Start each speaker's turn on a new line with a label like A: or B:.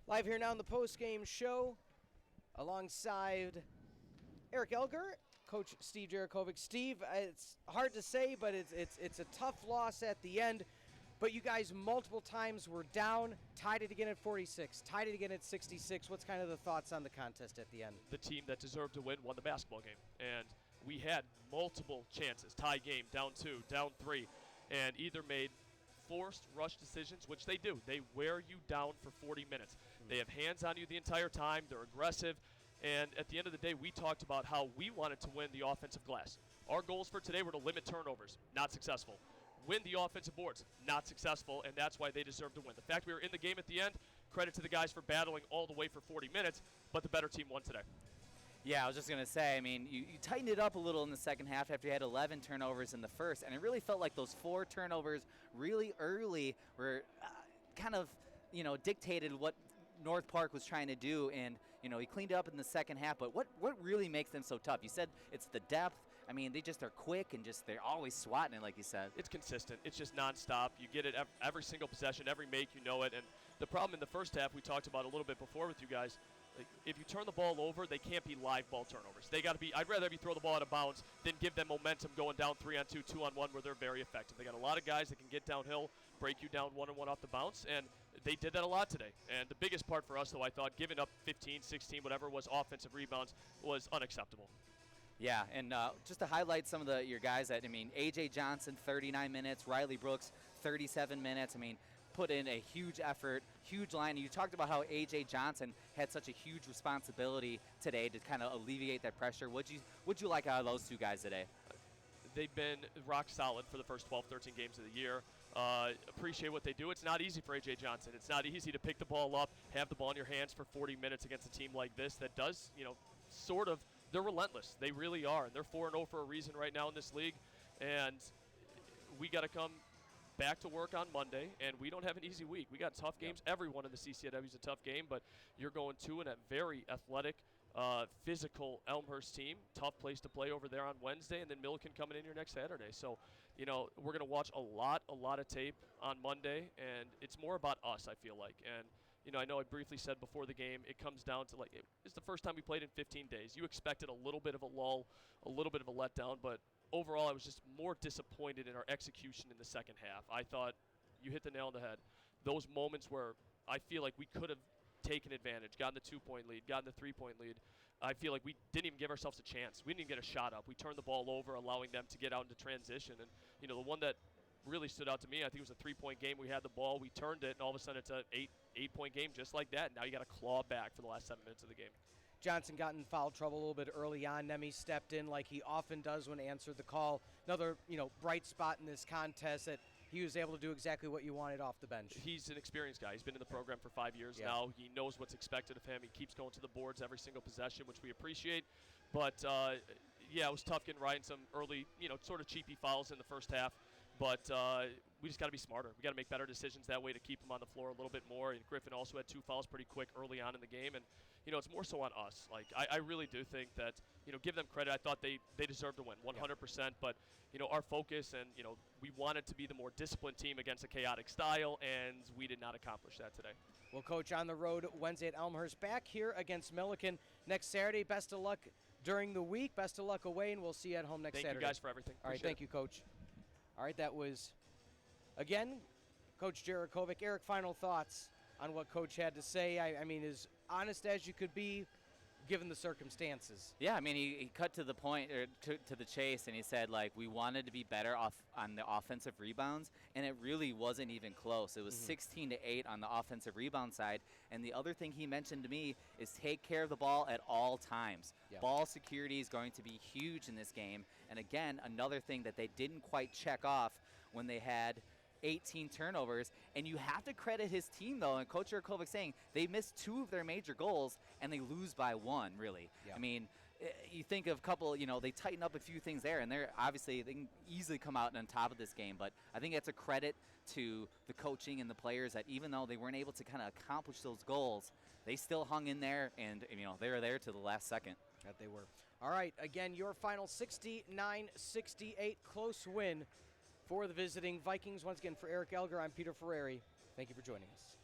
A: Live here now in the post-game show alongside Eric Elger, Coach Steve Djurickovic. Steve, it's hard to say, but it's a tough loss at the end. But you guys multiple times were down, tied it again at 46, tied it again at 66. What's kind of the thoughts on the contest at the end?
B: The team that deserved to win won the basketball game. And we had multiple chances, tie game, down 2, down 3, and either made forced rush decisions, which they do. They wear you down for 40 minutes. They have hands on you the entire time. They're aggressive. And at the end of the day, we talked about how we wanted to win the offensive glass. Our goals for today were to limit turnovers. Not successful. Win the offensive boards. Not successful, and that's why they deserve to win. The fact we were in the game at the end, credit to the guys for battling all the way for 40 minutes, but the better team won today.
C: Yeah, I was just going to say, I mean, you tightened it up a little in the second half after you had 11 turnovers in the first, and it really felt like those 4 turnovers really early were kind of, dictated what North Park was trying to do, and, he cleaned up in the second half. But what really makes them so tough? You said it's the depth. I mean, they just are quick and they're always swatting it, like you said. It's
B: consistent. It's just nonstop. You get it every single possession, every make, it. And the problem in the first half we talked about a little bit before with you guys, if you turn the ball over, they can't be live ball turnovers. They got to be. I'd rather you throw the ball out of bounds than give them momentum going down 3-on-2, 2-on-1, where they're very effective. They got a lot of guys that can get downhill, break you down 1-on-1 off the bounce, and they did that a lot today. And the biggest part for us, though, I thought, giving up 15, 16, whatever it was, offensive rebounds was unacceptable.
C: Yeah, and just to highlight some of your guys A.J. Johnson, 39 minutes, Riley Brooks, 37 minutes. Put in a huge effort, huge line. You talked about how A.J. Johnson had such a huge responsibility today to kind of alleviate that pressure. What'd you like out of those two guys today?
B: They've been rock solid for the first 12, 13 games of the year. Appreciate what they do. It's not easy for A.J. Johnson. It's not easy to pick the ball up, have the ball in your hands for 40 minutes against a team like this that does, they're relentless. They really are. And they're 4-0 for a reason right now in this league. And we got to come back to work on Monday, and we don't have an easy week. We got tough games. Yep. Everyone in the CCW is a tough game, but you're going to a very athletic, physical Elmhurst team. Tough place to play over there on Wednesday, and then Milliken coming in here next Saturday. So, we're going to watch a lot of tape on Monday, and it's more about us, I feel like. And, I know I briefly said before the game, it comes down to, it's the first time we played in 15 days. You expected a little bit of a lull, a little bit of a letdown, but overall, I was just more disappointed in our execution in the second half. I thought you hit the nail on the head. Those moments where I feel like we could have taken advantage, gotten the 2-point lead, gotten the 3-point lead, I feel like we didn't even give ourselves a chance. We didn't even get a shot up. We turned the ball over, allowing them to get out into transition. And, the one that really stood out to me, I think it was a 3-point game. We had the ball, we turned it, and all of a sudden it's an 8-point game just like that. Now you got to claw back for the last 7 minutes of the game.
A: Johnson got in foul trouble a little bit early on. Nemi stepped in like he often does when answered the call. Another, bright spot in this contest that he was able to do exactly what you wanted off the bench.
B: He's an experienced guy. He's been in the program for 5 years now. He knows what's expected of him. He keeps going to the boards every single possession, which we appreciate. But, it was tough getting right in some early, sort of cheapy fouls in the first half. But we just got to be smarter. We got to make better decisions that way to keep him on the floor a little bit more. And Griffin also had 2 fouls pretty quick early on in the game. And, it's more so on us. I really do think that, give them credit. I thought they deserved to win 100%. Yeah. But, our focus and, we wanted to be the more disciplined team against a chaotic style, and we did not accomplish that today.
A: Well, Coach, on the road Wednesday at Elmhurst, back here against Milliken next Saturday. Best of luck during the week. Best of luck away, and we'll see you at home next Saturday.
B: Thank you guys for everything.
A: All right, thank you, Coach. All right, that was, again, Coach Djurickovic. Eric, final thoughts on what Coach had to say. I mean, as honest as you could be, given the circumstances.
C: Yeah, he cut to the point, or to the chase, and he said, we wanted to be better off on the offensive rebounds, and it really wasn't even close. It was 16-8 on the offensive rebound side, and the other thing he mentioned to me is take care of the ball at all times. Yeah. Ball security is going to be huge in this game, and again, another thing that they didn't quite check off when they had 18 turnovers, and you have to credit his team, though, and Coach Djurickovic saying they missed 2 of their major goals, and they lose by 1, really. Yeah. You think of a couple, they tighten up a few things there, and they can easily come out on top of this game, but I think that's a credit to the coaching and the players that even though they weren't able to kind of accomplish those goals, they still hung in there, and, they were there to the last second.
A: That they were. All right, again, your final 69-68 close win for the visiting Vikings. Once again, for Eric Elger, I'm Peter Ferreri. Thank you for joining us.